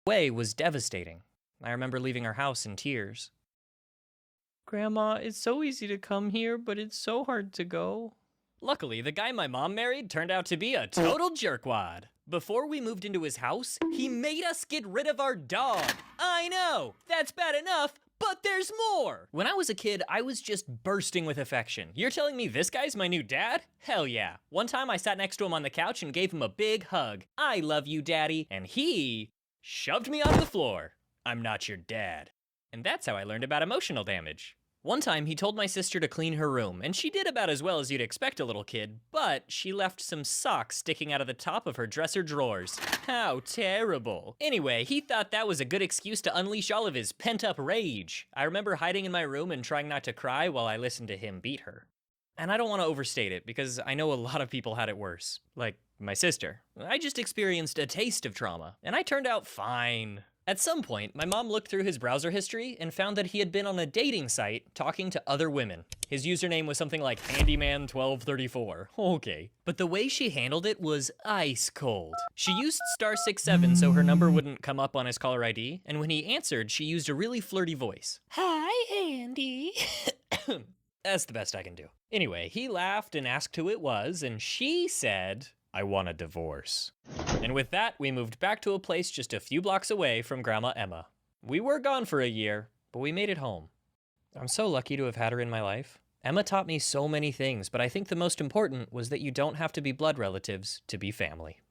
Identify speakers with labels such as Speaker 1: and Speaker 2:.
Speaker 1: Way was devastating. I remember leaving our house in tears.
Speaker 2: Grandma, it's so easy to come here, but it's so hard to go.
Speaker 1: Luckily, the guy my mom married turned out to be a total jerkwad. Before we moved into his house, he made us get rid of our dog. I know, that's bad enough, but there's more! When I was a kid, I was just bursting with affection. You're telling me this guy's my new dad? Hell yeah. One time I sat next to him on the couch and gave him a big hug. I love you, daddy. And he shoved me off the floor. I'm not your dad. And that's how I learned about emotional damage. One time, he told my sister to clean her room, and she did about as well as you'd expect a little kid, but she left some socks sticking out of the top of her dresser drawers. How terrible. Anyway, he thought that was a good excuse to unleash all of his pent-up rage. I remember hiding in my room and trying not to cry while I listened to him beat her. And I don't want to overstate it, because I know a lot of people had it worse. Like my sister. I just experienced a taste of trauma, and I turned out fine. At some point, my mom looked through his browser history and found that he had been on a dating site talking to other women. His username was something like Handyman1234. Okay. But the way she handled it was ice cold. She used *67 so her number wouldn't come up on his caller ID, and when he answered, she used a really flirty voice. Hi, Andy. That's the best I can do. Anyway, he laughed and asked who it was, and she said, I want a divorce. And with that, we moved back to a place just a few blocks away from Grandma Emma. We were gone for a year, but we made it home. I'm so lucky to have had her in my life. Emma taught me so many things, but I think the most important was that you don't have to be blood relatives to be family.